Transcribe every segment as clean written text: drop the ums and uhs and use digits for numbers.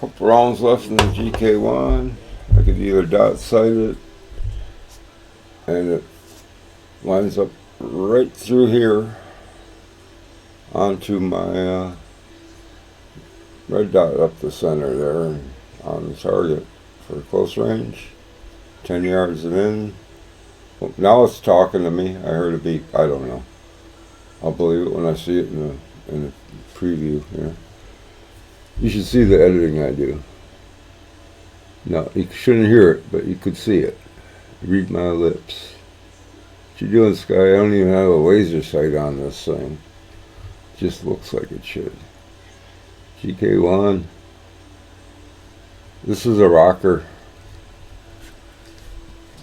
Couple rounds left in the GK1. I could either dot sight it, and it lines up right through here onto my red dot up the center there and on the target for close range. 10 yards and in. Well, now it's talking to me. I heard a beep. I don't know. I'll believe it when I see it in the preview here. You should see the editing I do. No, you shouldn't hear it, but you could see it. Read my lips. What you doing, Sky? I don't even have a laser sight on this thing. Just looks like it should. GK1. This is a rocker.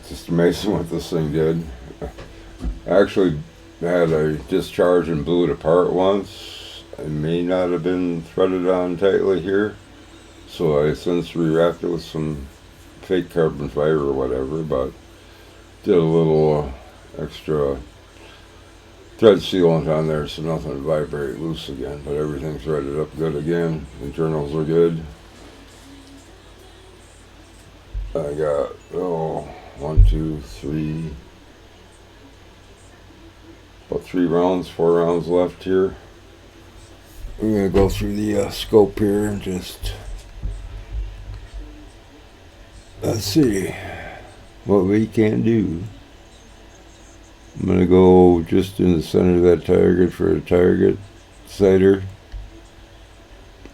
Just amazing what this thing did. I actually had a discharge and blew it apart once. It may not have been threaded on tightly here, so I since rewrapped it with some fake carbon fiber or whatever, but did a little extra thread sealant on there so nothing would vibrate loose again, but everything threaded up good again. Internals are good. I got, 1, 2, 3, about 4 rounds left here. I'm going to go through the scope here and just, let's see what we can do. I'm going to go just in the center of that target for a target sighter,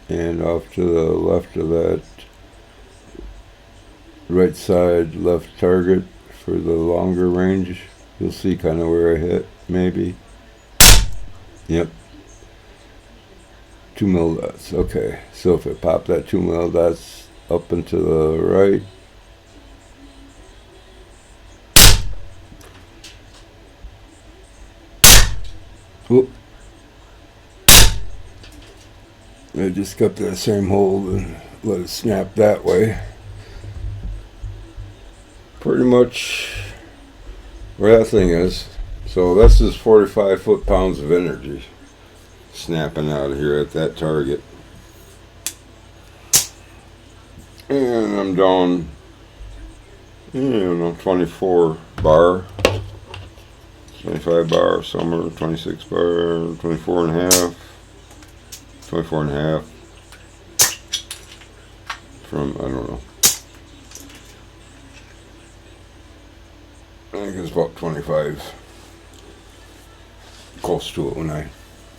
and off to the left of that right side left target for the longer range. You'll see kind of where I hit, maybe. Yep. 2 mil dots. Okay, so if it popped that 2 mil dots up and to the right, whoop, I just kept that same hold and let it snap that way. Pretty much where that thing is. So this is 45 foot-pounds of energy snapping out of here at that target. And I'm down, 24 bar, 25 bar somewhere, 26 bar, 24 and a half, 24 and a half from, I don't know. I think it's about 25, close to it when I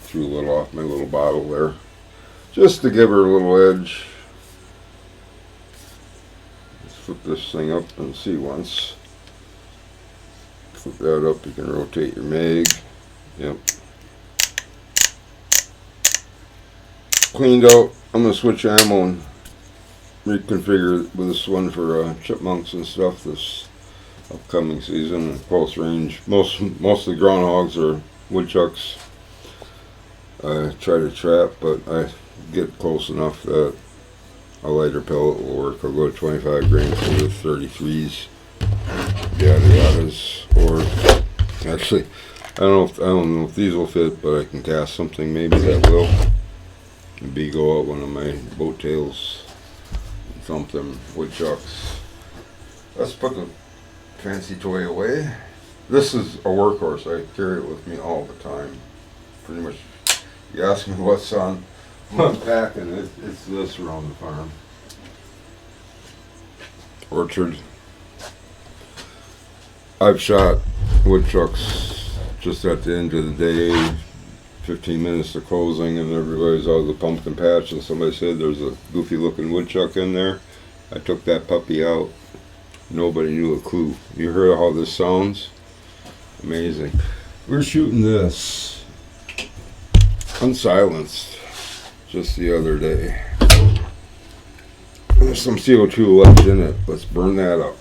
threw a little off my little bottle there, just to give her a little edge. Let's flip this thing up and see once. Flip that up, you can rotate your mag. Yep. Cleaned out. I'm going to switch ammo and reconfigure with this one for chipmunks and stuff this upcoming season. Close range. Most of the groundhogs are woodchucks. I try to trap, but I get close enough that a lighter pellet will work. I'll go to 25 grains for the 33s, yada yadas, or actually, I don't know if these will fit, but I can cast something maybe that will. Maybe go out one of my boat tails and thump them woodchucks. Let's put the fancy toy away. This is a workhorse. I carry it with me all the time. Pretty much, you ask me what's on, what I'm packing, it's this around the farm. Orchard. I've shot woodchucks just at the end of the day, 15 minutes to closing, and everybody's out of the pumpkin patch, and somebody said there's a goofy looking woodchuck in there. I took that puppy out. Nobody knew a clue. You heard how this sounds? Amazing. We're shooting this unsilenced just the other day. There's some CO2 left in it. Let's burn that up.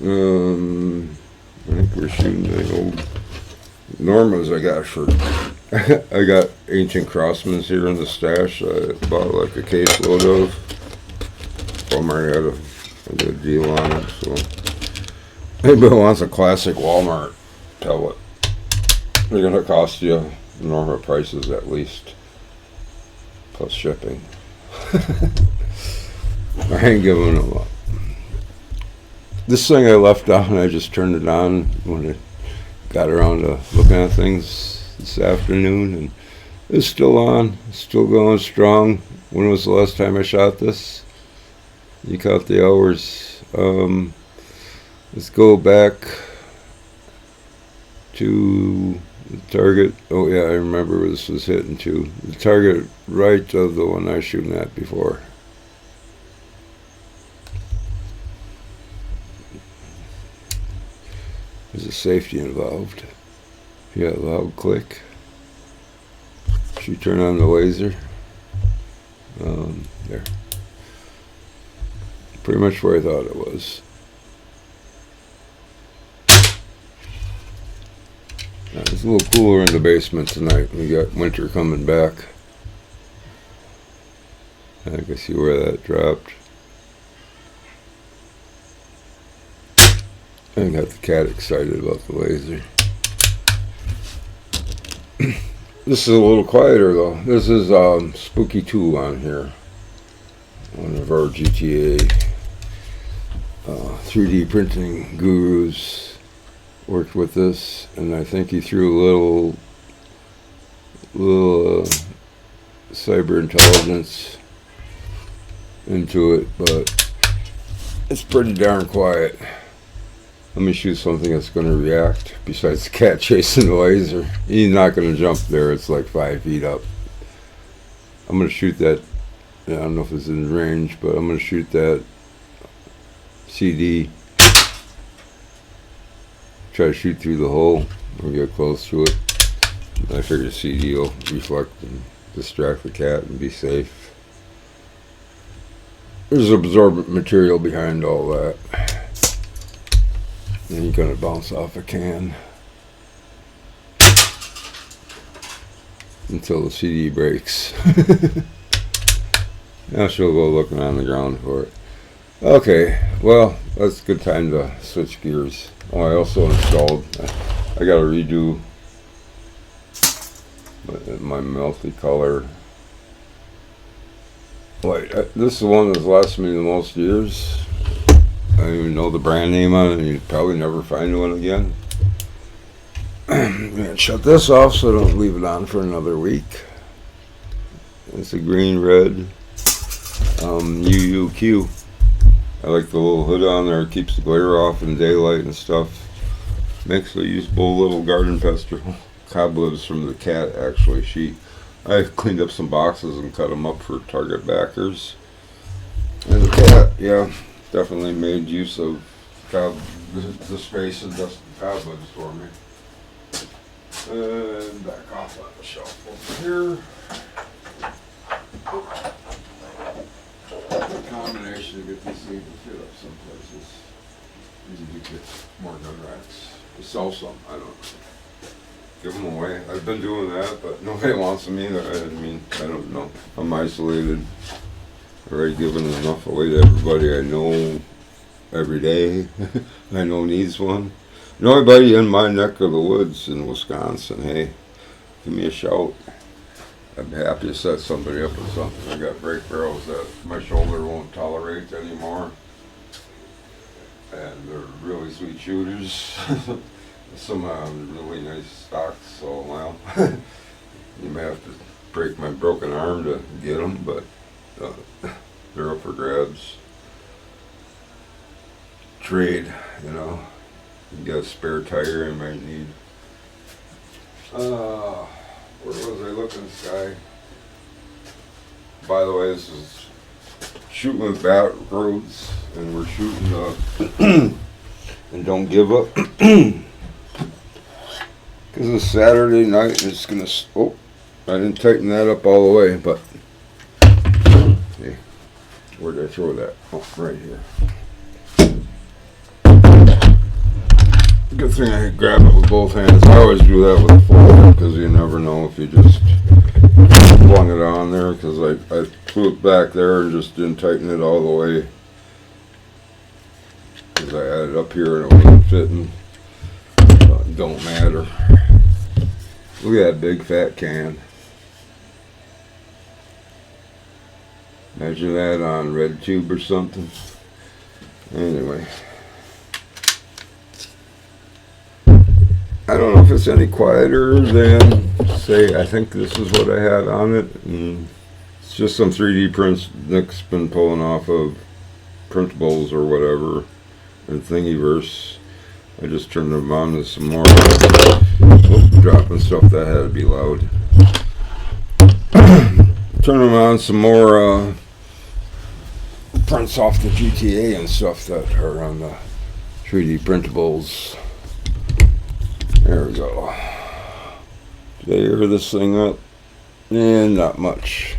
I think we're shooting the old Normas I got for I got ancient Crossmans here in the stash. I bought like a caseload of. Walmart had a good deal on it, so anybody wants a classic Walmart pellet, they're gonna cost you normal prices at least, plus shipping. I ain't giving them up. This thing I left on, I just turned it on when I got around to looking at things this afternoon, and it's still on, still going strong. When was the last time I shot this? You count the hours. Let's go back to the target. Oh yeah, I remember where this was hitting to. The target right of the one I was shooting at before. There's a safety involved. Yeah, loud click. Should you turn on the laser? There. Pretty much where I thought it was. It's a little cooler in the basement tonight. We got winter coming back. I can see where that dropped. I got the cat excited about the laser. This is a little quieter though. This is Spooky 2 on here. One of our GTA 3D printing gurus worked with this, and I think he threw a little cyber intelligence into it, but it's pretty darn quiet. Let me shoot something that's going to react besides the cat chasing the laser. He's not going to jump there. It's like 5 feet up. I'm going to shoot that. I don't know if it's in range, but I'm going to shoot that CD. Try to shoot through the hole or get close to it. I figure the CD will reflect and distract the cat and be safe. There's absorbent material behind all that. Then you're going to bounce off a can until the CD breaks. Now she'll go looking on the ground for it. Okay, well, that's a good time to switch gears. Oh, I also installed, I got to redo my multicolor light. This is the one that's lasted me the most years. I don't even know the brand name on it, and you'd probably never find one again. I'm going to shut this off so I don't leave it on for another week. It's a green-red UUQ. I like the little hood on there. It keeps the glare off in daylight and stuff. Makes a usable little garden pester. Cobwebs from the cat, actually. I cleaned up some boxes and cut them up for target backers. And the cat, yeah, definitely made use of the space and dust and cobwebs for me. And back off on the shelf over here. The combination to get these things to fit up some places. You need to get more gun racks. To sell some, I don't know. Give them away. I've been doing that, but nobody wants them either. I don't know. I'm isolated. Already given enough away to everybody I know every day. I know needs one. Nobody in my neck of the woods in Wisconsin, hey, give me a shout. I'm happy to set somebody up with something. I got brake barrels that my shoulder won't tolerate anymore. And they're really sweet shooters. Some really nice stocks, so well, you may have to break my broken arm to get them, but they're up for grabs. Trade, you know. You got a spare tire you might need. Where was I looking, Sky? By the way, this is shooting with bat roads, and we're shooting and don't give up. Because it's Saturday night, and it's gonna. Oh, I didn't tighten that up all the way, but hey, where did I throw that? Oh, right here. Good thing I grab it with both hands. I always do that with a fork because you never know if you just flung it on there. Because I flew it back there and just didn't tighten it all the way. Because I had it up here and it wasn't fitting. It don't matter. Look at that big fat can. Imagine that on RedTube or something. Anyway. I don't know if it's any quieter than, say, I think this is what I had on it. And it's just some 3D prints Nick's been pulling off of printables or whatever in Thingiverse. I just turned them on to some more. Dropping stuff, that had to be loud. Turn them on some more prints off the GTA and stuff that are on the 3D printables. There we go. Did I air this thing up? And not much.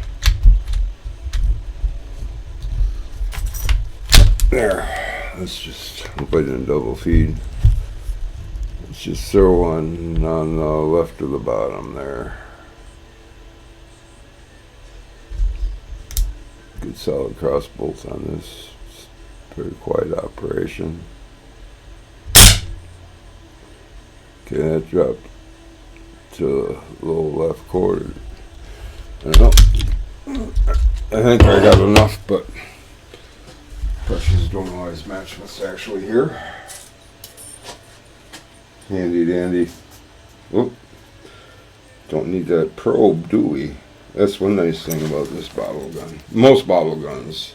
There. Let's just hope I didn't double feed. Let's just throw one on the left of the bottom there. Good solid cross bolts on this. It's a very quiet operation. Okay, that dropped to the low left quarter. I think I got enough, but pressures don't always match what's actually here. Handy dandy. Oop. Don't need that probe, do we? That's one nice thing about this bottle gun. Most bottle guns,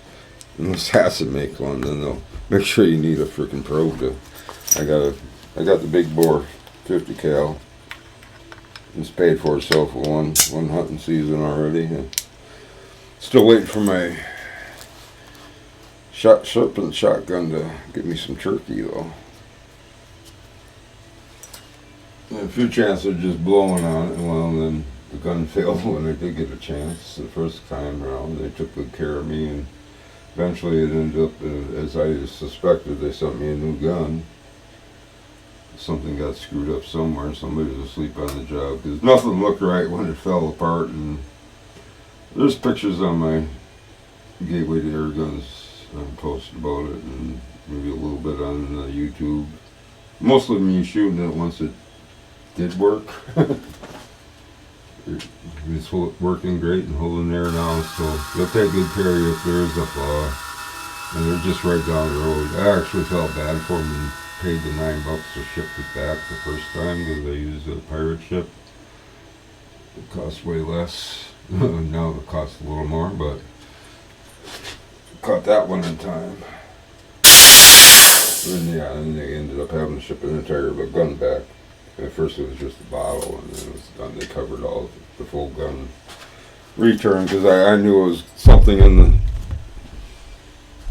unless Hassan makes one, then they'll make sure you need a freaking probe to. I got the big bore 50 cal. It's paid for itself for one hunting season already. Still waiting for my sharpened shotgun to get me some turkey though. And a few chances of just blowing on it, well then the gun failed when I did get a chance the first time around. They took good care of me, and eventually it ended up, as I suspected, they sent me a new gun. Something got screwed up somewhere. Somebody was asleep on the job because nothing looked right when it fell apart. And there's pictures on my Gateway to Air Guns posted about it, and maybe a little bit on YouTube. Most of me shooting it once it did work. It's working great and holding there now, so they'll take good care of you if there is a flaw. And they're just right down the road. I actually felt bad for them and paid the $9 to ship it back the first time because I used a pirate ship. It cost way less. Now it costs a little more, but caught that one in time. And they ended up having to ship an entire gun back. At first it was just a bottle, and then it was done. They covered all the full gun return because I knew it was something in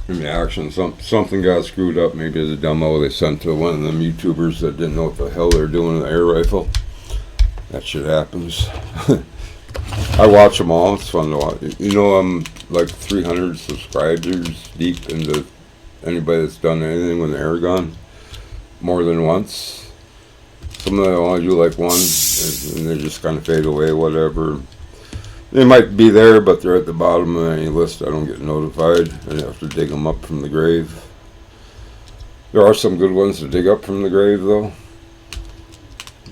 the action. Something got screwed up. Maybe as a demo they sent to one of them YouTubers that didn't know what the hell they're doing with the air rifle. That shit happens. I watch them all. It's fun to watch. You know, I'm like 300 subscribers deep into anybody that's done anything with an air gun more than once. Some of them only do like one, and they just kind of fade away, whatever. They might be there, but they're at the bottom of any list. I don't get notified. I have to dig them up from the grave. There are some good ones to dig up from the grave, though.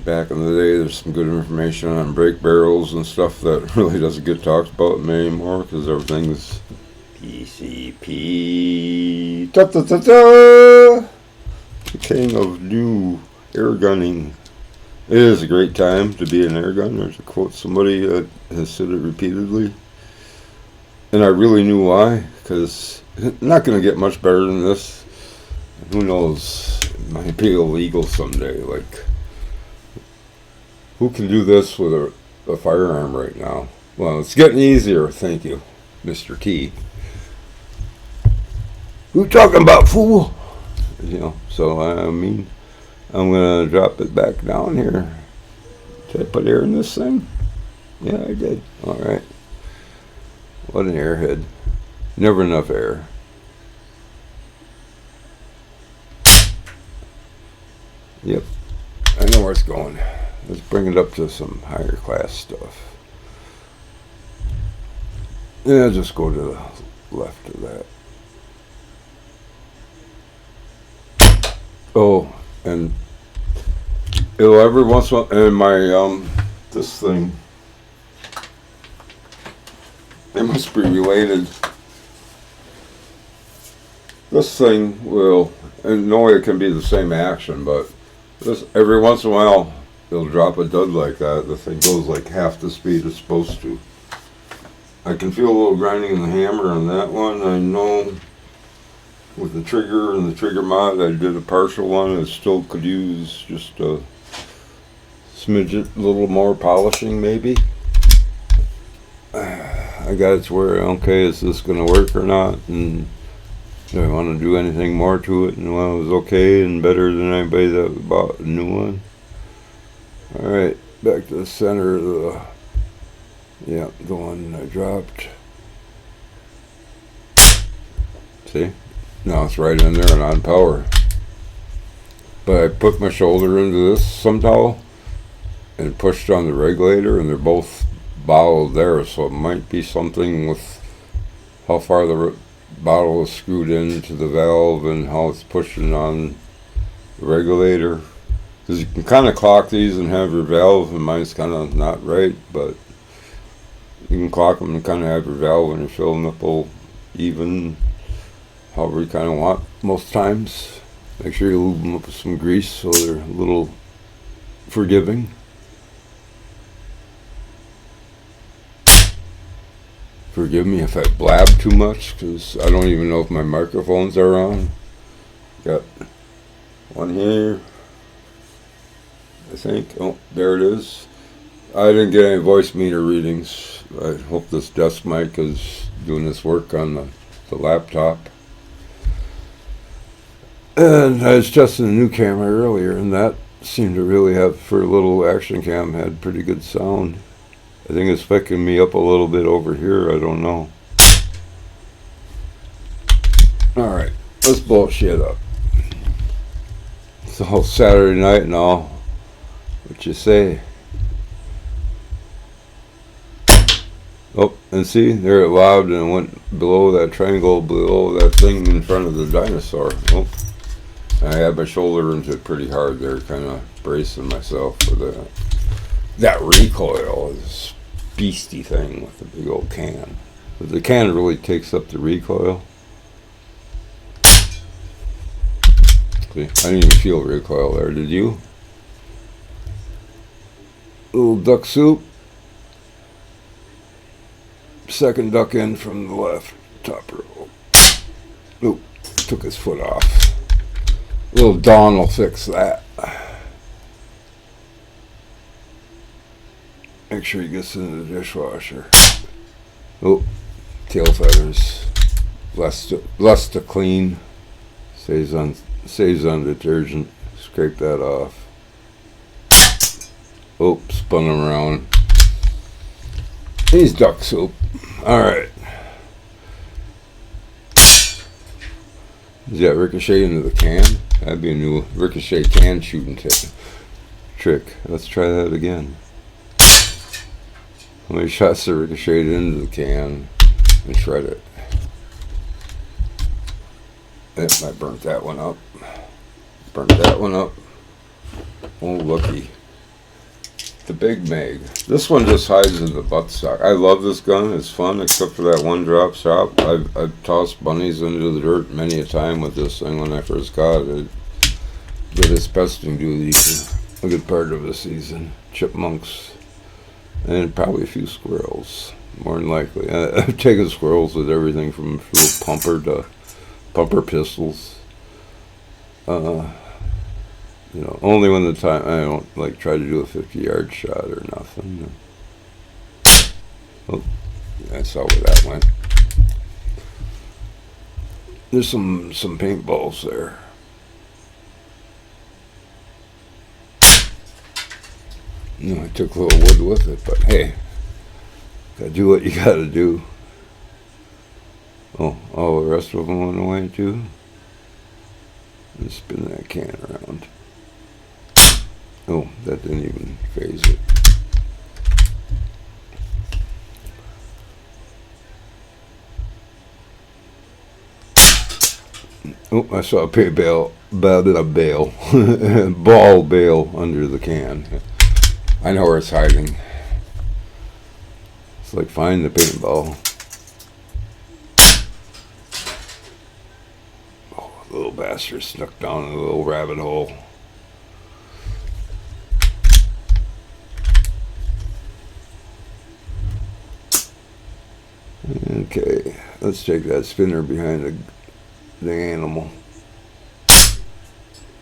Back in the day, there's some good information on brake barrels and stuff that really doesn't get talked about anymore because everything's PCP. The king of new air gunning. It is a great time to be an air gunner, to quote somebody that has said it repeatedly. And I really knew why, because it's not going to get much better than this. Who knows? It might be illegal someday. Like, who can do this with a firearm right now? Well, it's getting easier, thank you, Mr. T. Who talking about, fool? You know, so I mean, I'm going to drop it back down here. Did I put air in this thing? Yeah, I did. Alright. What an airhead. Never enough air. Yep. I know where it's going. Let's bring it up to some higher class stuff. Yeah, just go to the left of that. Oh, and it'll every once in a while, and my This thing, they must be related. This thing will, and no way it can be the same action, but this, every once in a while, it'll drop a dud like that. The thing goes like half the speed it's supposed to. I can feel a little grinding in the hammer on that one. I know with the trigger and the trigger mod, I did a partial one. It still could use just a smidget, a little more polishing maybe. I got it to where, okay, is this going to work or not? And do I want to do anything more to it? And well, it was okay and better than anybody that bought a new one. Alright, back to the center of the, yeah, the one I dropped. See? Now it's right in there and on power. But I put my shoulder into this somehow and pushed on the regulator, and they're both bottled there, so it might be something with how far the bottle is screwed into the valve and how it's pushing on the regulator. Because you can kind of clock these and have your valve, and mine's kind of not right, but you can clock them and kind of have your valve and your fill nipple even, however you kind of want most times. Make sure you lube them up with some grease so they're a little forgiving. Forgive me if I blab too much, because I don't even know if my microphones are on. Got one here, I think. Oh, there it is. I didn't get any voice meter readings. I hope this desk mic is doing this work on the laptop. And I was testing a new camera earlier, and that seemed to really have, for a little action cam, had pretty good sound. I think it's picking me up a little bit over here, I don't know. Alright, let's blow shit up. It's a whole Saturday night and all. What you say? Oh, and see, there it lobbed and it went below that triangle, below that thing in front of the dinosaur. Oh, I had my shoulder into it pretty hard there, kind of bracing myself for that. That recoil is beastie thing with the big old can. But the can really takes up the recoil. See, I didn't even feel recoil there, did you? Little duck soup. Second duck in from the left, top row. Oop, took his foot off. Little Dawn will fix that. Make sure he gets into the dishwasher. Oh, tail feathers. Less to clean. Saves on detergent. Scrape that off. Oh, spun him around. He's duck soup. Alright. Does that ricochet into the can? That'd be a new ricochet can shooting trick. Let's try that again. How many shots to ricochet into the can and shred it? Yep, I burnt that one up. Burnt that one up. Oh, looky. The Big Mag. This one just hides in the buttstock. I love this gun. It's fun, except for that one drop shot. I've tossed bunnies into the dirt many a time with this thing when I first got it. Did its pesting duty for a good part of the season. Chipmunks. And probably a few squirrels. More than likely. I've taken squirrels with everything from little pumper pistols. You know, only when the time, I don't like try to do a 50-yard shot or nothing. Oh, I saw where that went. There's some paintballs there. No, I took a little wood with it, but hey, gotta do what you gotta do. Oh, all the rest of them went away too. Let's spin that can around. Oh, that didn't even phase it. Oh, I saw a ball bail under the can. I know where it's hiding. It's like finding the paintball. Oh, little bastard snuck down in a little rabbit hole. Okay, let's take that spinner behind the animal.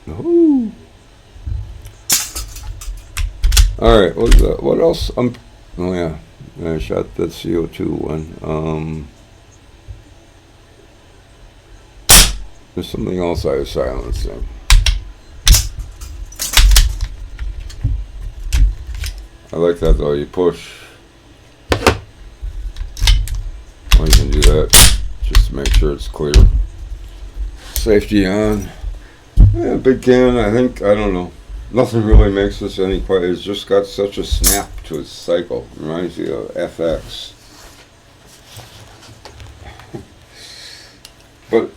Ooh. Alright, what else? Oh yeah, I shot that CO2 one. There's something else I was silencing. I like that though, you push. Well, you can do that just to make sure it's clear. Safety on. Yeah, big can, I don't know. Nothing really makes this any quiet. It's just got such a snap to its cycle. Reminds me of FX. But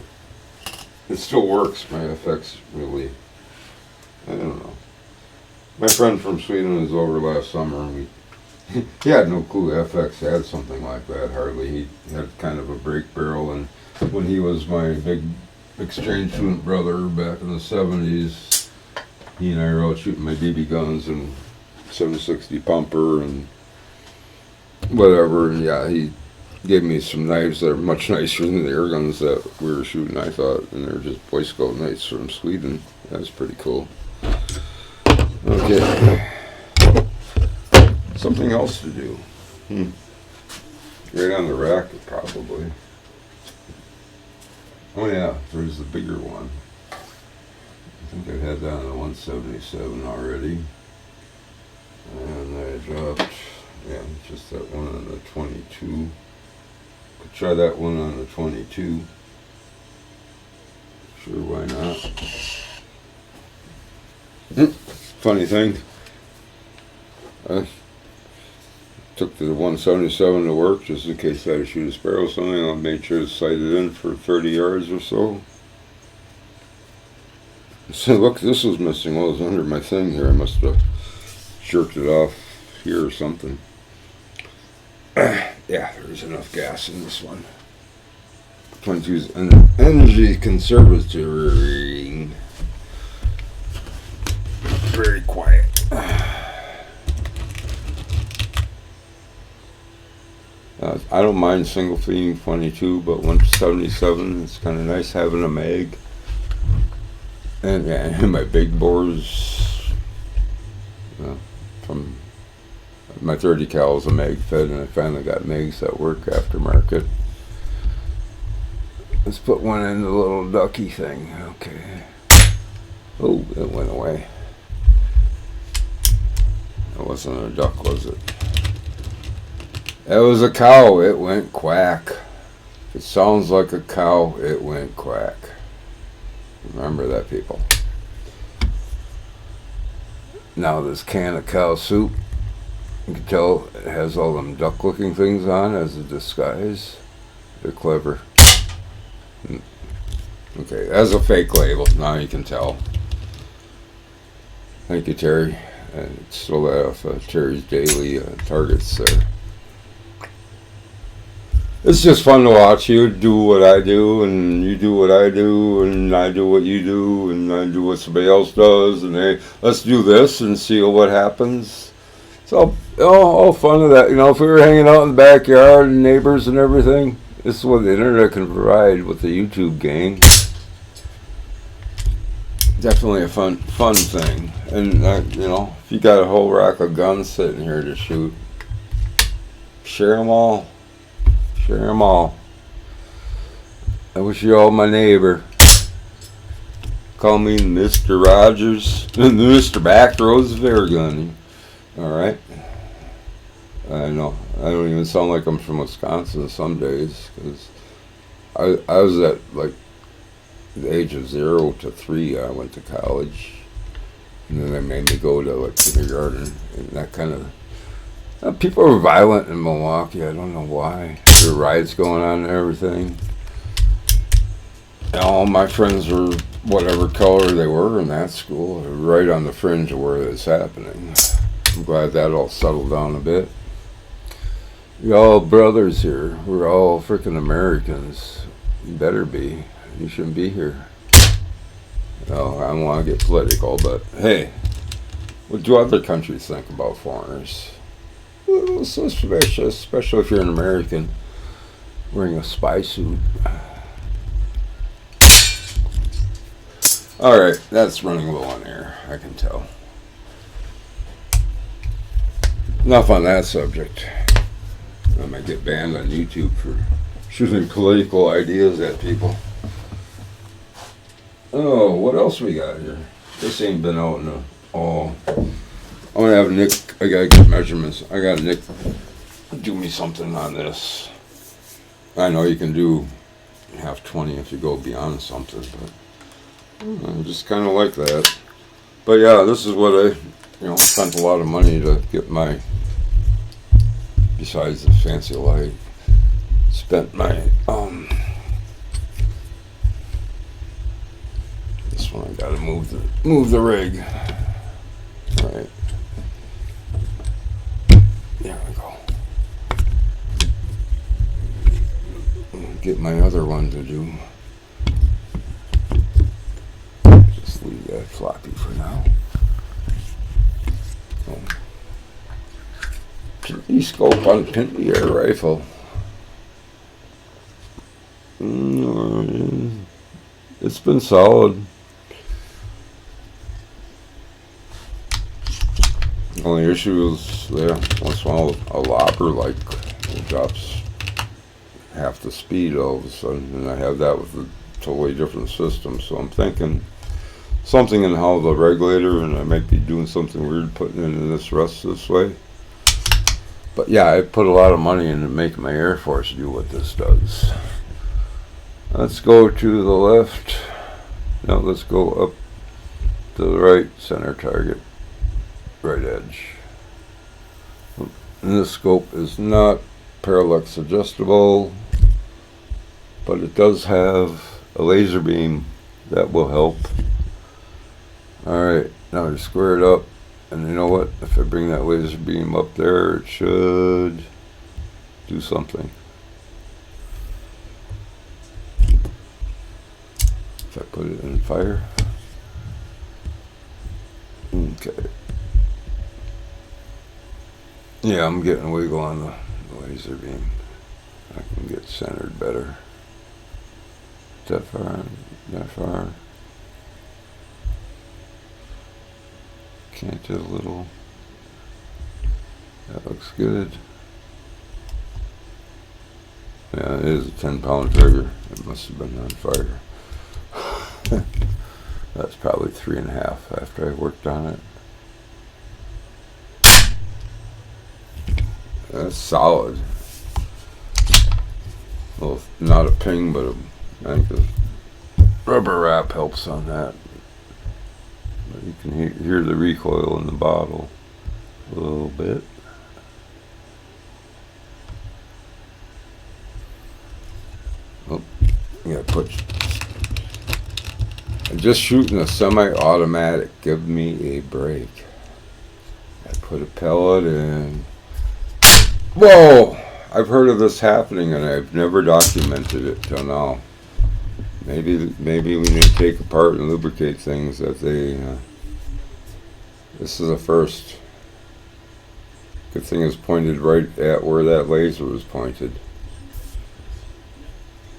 it still works, my FX really. I don't know. My friend from Sweden was over last summer and he had no clue FX had something like that, hardly. He had kind of a brake barrel, and when he was my big exchange student brother back in the 70s, he and I were out shooting my BB guns and 760 pumper and whatever, and yeah, he gave me some knives that are much nicer than the air guns that we were shooting, I thought, and they're just Boy Scout knights from Sweden. That's pretty cool. Okay. Something else to do. Right on the rack, probably. Oh yeah, there's the bigger one. I think I had that on the 177 already. And I dropped, yeah, just that one on the 22. Could try that one on the 22. Sure, why not? Funny thing. I took the 177 to work just in case I had to shoot a sparrow or something. I made sure to sight it in for 30 yards or so. So look, this was missing. Well, it was under my thing here. I must have jerked it off here or something. Yeah, there's enough gas in this one. 22's energy conservatory. Very quiet. I don't mind single feeding 22, but 177, it's kind of nice having a mag. And yeah, my big bores, from my 30 cal is a mag fed, and I finally got mags that work aftermarket. Let's put one in the little ducky thing. Okay. Oh, it went away. It wasn't a duck, was it? It was a cow. It went quack. If it sounds like a cow, it went quack. Remember that, people. Now this can of cow soup, you can tell it has all them duck looking things on as a disguise. They're clever. Okay, that's a fake label. Now you can tell. Thank you, Terry. And stole that off Terry's Daily Targets there. It's just fun to watch you do what I do, and you do what I do, and I do what you do, and I do what somebody else does, and hey, let's do this and see what happens. So, all fun of that. You know, if we were hanging out in the backyard and neighbors and everything, this is what the internet can provide with the YouTube gang. Definitely a fun thing. And, you know, if you got a whole rack of guns sitting here to shoot, share them all. Share them all. I wish you all my neighbor. Call me Mr. Rogers. Mr. Backroads Fair Gunning. Alright? I know. I don't even sound like I'm from Wisconsin some days. Because I was at like the age of 0 to 3. I went to college. And then they made me go to like kindergarten. And that kind of... people are violent in Milwaukee. I don't know why. There are riots going on and everything. And all my friends were whatever color they were in that school, right on the fringe of where it's happening. I'm glad that all settled down a bit. You're all brothers here. We're all freaking Americans. You better be. You shouldn't be here. Oh, I don't want to get political, but hey, what do other countries think about foreigners? Well, so especially if you're an American wearing a spy suit. Alright, that's running low on air, I can tell. Enough on that subject. I might get banned on YouTube for shooting political ideas at people. Oh, what else we got here? This ain't been out in a... Oh, I'm gonna have Nick... I gotta get measurements. I got Nick do me something on this. I know you can do half 20 if you go beyond something, but I just kind of like that. But yeah, this is what I, spent a lot of money to get my, besides the fancy light, spent my, this one I gotta move the rig. Right. There we go. Get my other one to do. Just leave that floppy for now. Pinty scope on Pinty air rifle. It's been solid. Only issue is, once in a while a lopper it drops half the speed all of a sudden, and I have that with a totally different system. So I'm thinking something in how the regulator, and I might be doing something weird putting it in this rust this way. But yeah, I put a lot of money into making my Air Force do what this does. Let's go to the left. Now let's go up to the right, center target, right edge. And this scope is not parallax adjustable, but it does have a laser beam that will help. Alright, now to square it up, and you know what, if I bring that laser beam up there, it should do something. If I put it in fire. Okay. Yeah, I'm getting a wiggle on the laser beam. I can get centered better. That far, that far. Can't do a little. That looks good. Yeah, it is a 10-pound trigger. It must have been on fire. That's probably 3.5 after I worked on it. That's solid. Well, not a ping, but I think the rubber wrap helps on that. But you can hear the recoil in the bottle a little bit. Oh, yeah, just shooting a semi-automatic. Give me a break. I put a pellet in. Whoa! I've heard of this happening and I've never documented it till now. Maybe we need to take apart and lubricate things that they. This is a first. Good thing it's pointed right at where that laser was pointed.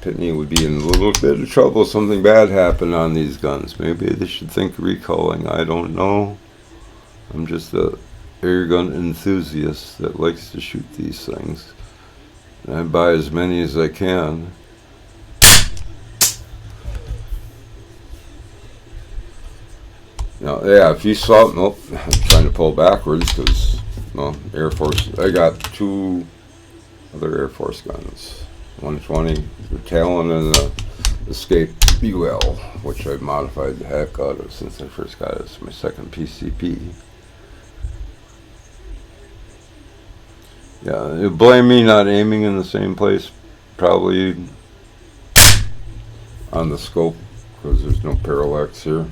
Pitney would be in a little bit of trouble if something bad happened on these guns. Maybe they should think recalling. I don't know. I'm just a air gun enthusiast that likes to shoot these things. And I buy as many as I can. Now, yeah, if you saw, nope, I'm trying to pull backwards because, Air Force, I got 2 other Air Force guns. 120, the Talon and the Escape UL, which I've modified the heck out of since I first got it. It's my second PCP. Yeah, you blame me not aiming in the same place, probably on the scope, because there's no parallax here.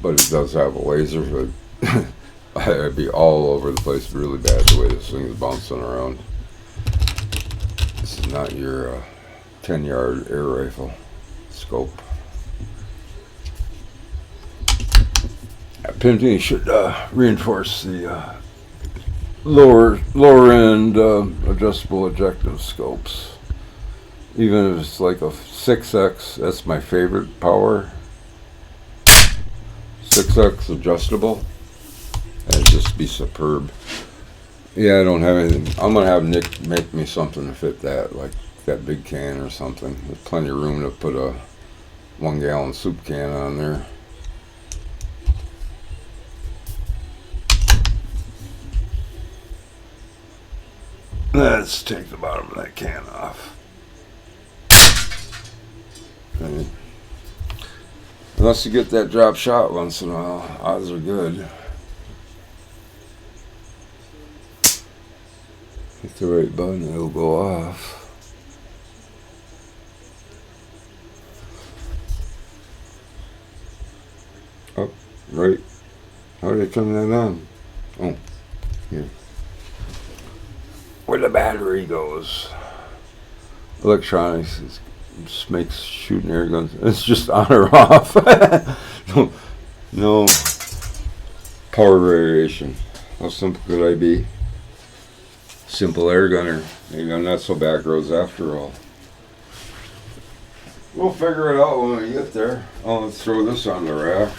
But it does have a laser, but I'd be all over the place really bad the way this thing's bouncing around. This is not your 10-yard air rifle scope. Pimping should reinforce the lower end adjustable objective scopes. Even if it's like a 6X, that's my favorite power. 6X adjustable. It'd just be superb. Yeah, I don't have anything. I'm gonna have Nick make me something to fit that, like that big can or something. There's plenty of room to put a 1-gallon soup can on there. Let's take the bottom of that can off. Okay. Unless you get that drop shot once in a while, odds are good. Hit the right button, it'll go off. Up, right. How do I turn that on? Oh, here. Where the battery goes. Electronics just makes shooting air guns. It's just on or off. No power variation. How simple could I be? Simple air gunner. Maybe I'm not so back roads after all. We'll figure it out when we get there. Oh, let's throw this on the rack.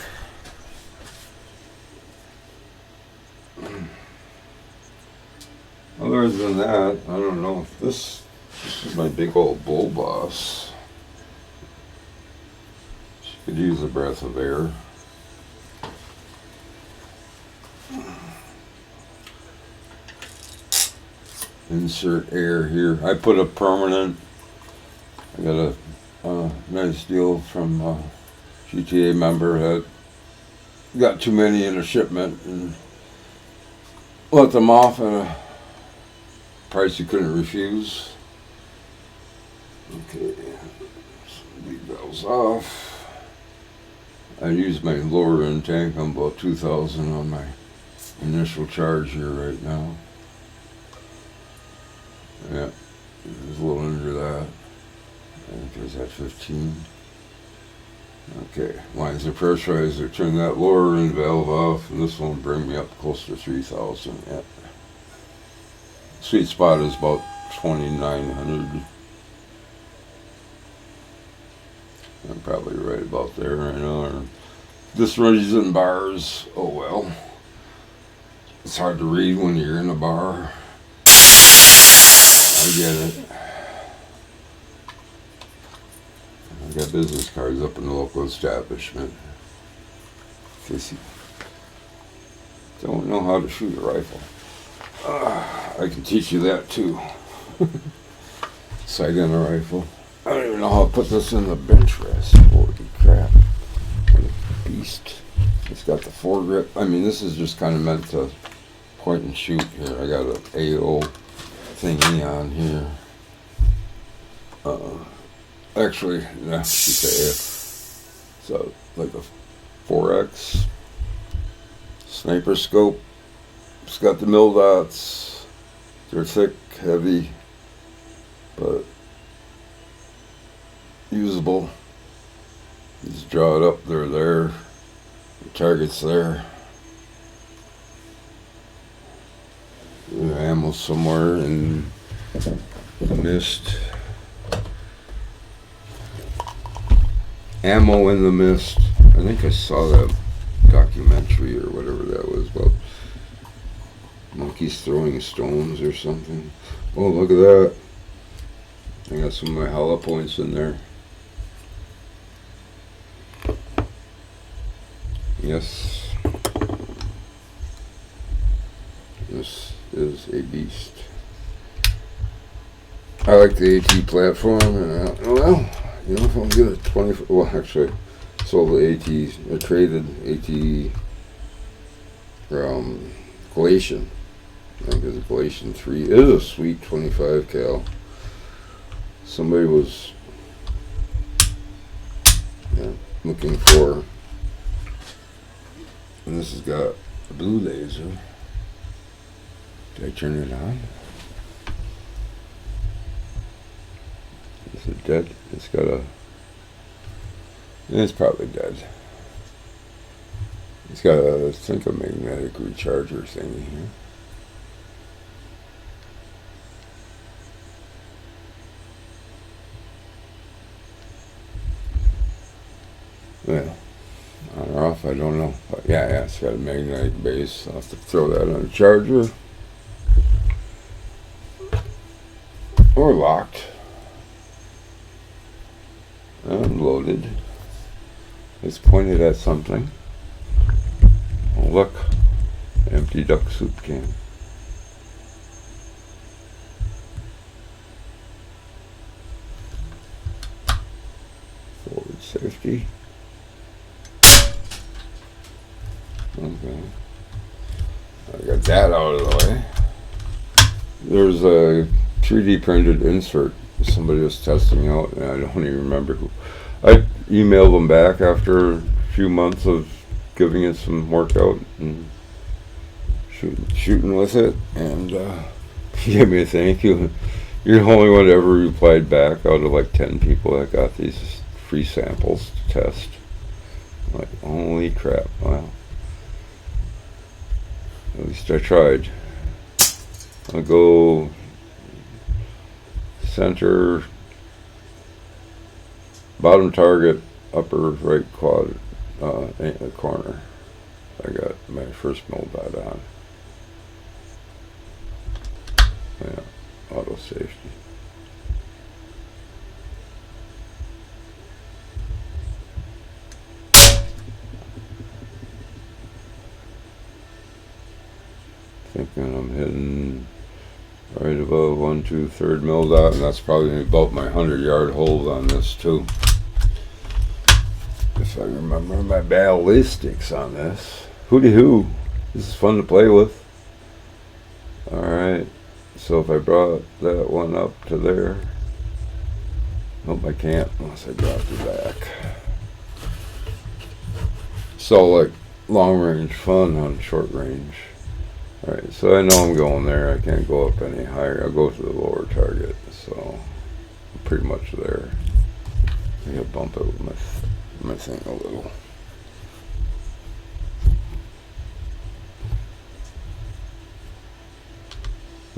Other than that, I don't know. This is my big old Bull Boss. She could use a breath of air. Insert air here. I put a permanent. I got a nice deal from a GTA member that got too many in a shipment and let them off at a price you couldn't refuse. Okay, leave those off. I used my lower end tank. I'm about 2,000 on my initial charge here right now. Yeah, it's a little under that. I think it was at 15. Okay, lines of pressurizer. Turn that lower end valve off, and this one will bring me up close to 3,000. Yeah. Sweet spot is about 2,900. I'm probably right about there right now. This runs in bars. Oh well. It's hard to read when you're in a bar. I get it. I got business cards up in the local establishment. In case you don't know how to shoot a rifle. I can teach you that too. Sight in a rifle. I don't even know how to put this in the bench rest. Holy crap. What a beast. It's got the foregrip. I mean, this is just kind of meant to point and shoot here. I got an AO thingy on here. Actually, no, you say AO. So, like a 4X sniper scope. It's got the mil dots. They're thick, heavy, but usable. Just draw it up. They're there. The target's there. The ammo somewhere in the mist. Ammo in the mist. I think I saw that documentary or whatever that was about monkeys throwing stones or something. Oh, look at that. I got some of my hollow points in there. Yes. This is a beast. I like the AT platform, and well, you know, if I'm good at 20, well, actually, sold the AT, I traded AT Galatian. I think it's a Galatian 3. It is a sweet 25 cal. Somebody was looking for, and this has got The blue laser. Did I turn it on? Is it dead? It's got a... It's probably dead. It's got a, I think, a magnetic recharger thingy here. Well, on or off, I don't know. But yeah, it's got a magnetic base. I'll have to throw that on a charger. Or locked. Unloaded. It's pointed at something. Oh, look. Empty duck soup can. Forward safety. Okay. I got that out of the way. There's a 3D printed insert somebody was testing out, and I don't even remember who. I emailed them back after a few months of giving it some workout and shooting with it, and he gave me a thank you. You're the only one that ever replied back out of like 10 people that got these free samples to test. I'm like, holy crap, wow. At least I tried. I'll go center, bottom target, upper right quad, corner. I got my first mill dot on. Yeah, auto safety. Thinking I'm hitting right above 1 2/3 mil dot, and that's probably about my 100-yard hold on this too. If I remember my ballistics on this. Hooty hoo. This is fun to play with. Alright, so if I brought that one up to there. Nope, I can't unless I drop it back. So like long range fun on short range. Alright, so I know I'm going there. I can't go up any higher. I'll go to the lower target. So I'm pretty much there. I gotta bump it with my thing a little.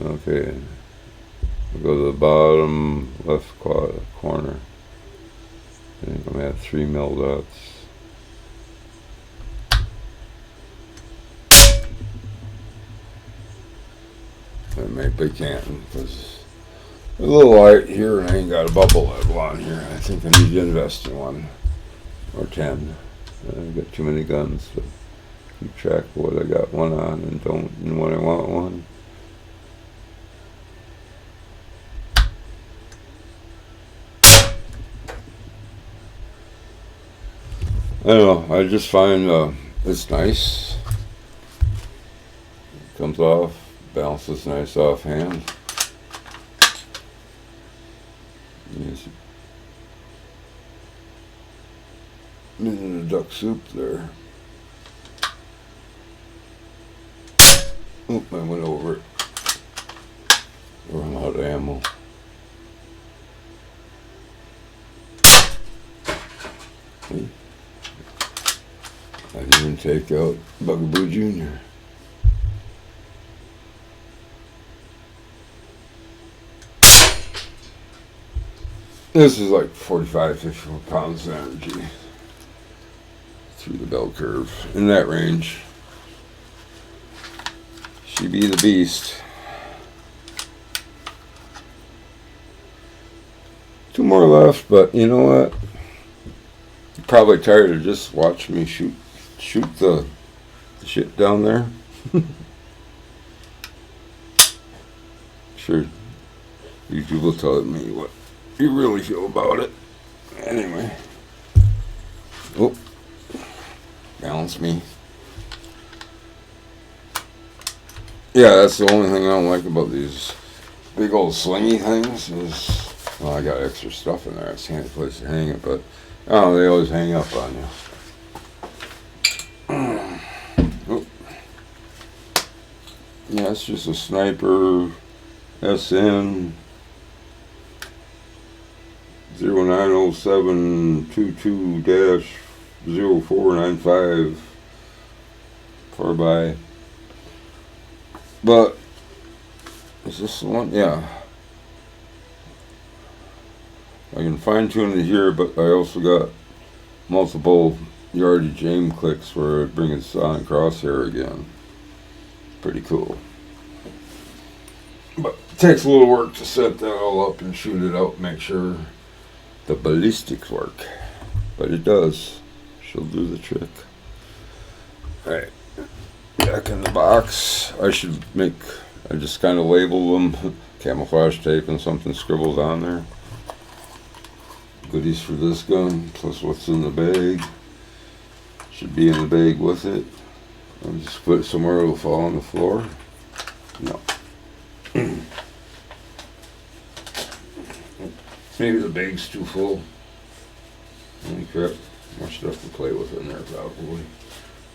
Okay. I'll go to the bottom left corner. I think I'm at 3 mil dots. I maybe can't because it's a little light here and I ain't got a bubble level on here. I think I need to invest in one or 10. I got too many guns to keep track of what I got one on and don't, and when I want one. I don't know, I just find it's nice. It comes off. Bounces nice offhand. Yes. Minute of duck soup there. Oop, I went over it. Run out of ammo. I didn't even take out Bugaboo Jr. This is like 45, 50 pounds of energy through the bell curve. In that range. She be the beast. 2 more left, but you know what? You're probably tired of just watching me shoot the shit down there. Sure, YouTube will tell me what you really feel about it. Anyway. Oh. Balance me. Yeah, that's the only thing I don't like about these big old slingy things is, well, I got extra stuff in there. It's a handy place to hang it, but oh, they always hang up on you. Oh. Yeah, it's just a Sniper SN 090722-0495 4x. But is this the one? Yeah. I can fine tune it here, but I also got multiple yardage aim clicks where it brings it on crosshair again. Pretty cool. But it takes a little work to set that all up and shoot it out, make sure the ballistics work. But it does. She'll do the trick. Alright. Back in the box. I just kind of label them. Camouflage tape and something scribbled on there. Goodies for this gun, plus what's in the bag. Should be in the bag with it. I'll just put it somewhere it'll fall on the floor. No. Maybe the bag's too full. Holy crap. More stuff to play with in there probably.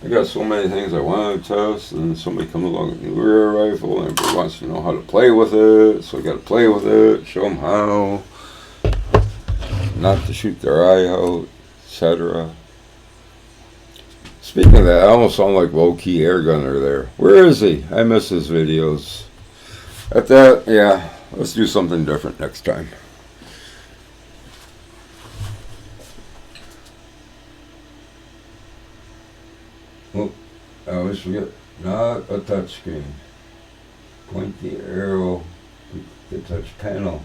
I got so many things I want to test, and somebody comes along with a new rear rifle and everybody wants to know how to play with it, so I got to play with it, show them how. Not to shoot their eye out, etc. Speaking of that, I almost sound like low-key air gunner there. Where is he? I miss his videos. At that, yeah, let's do something different next time. Oh, I always forget, not a touchscreen. Point the arrow to the touch panel.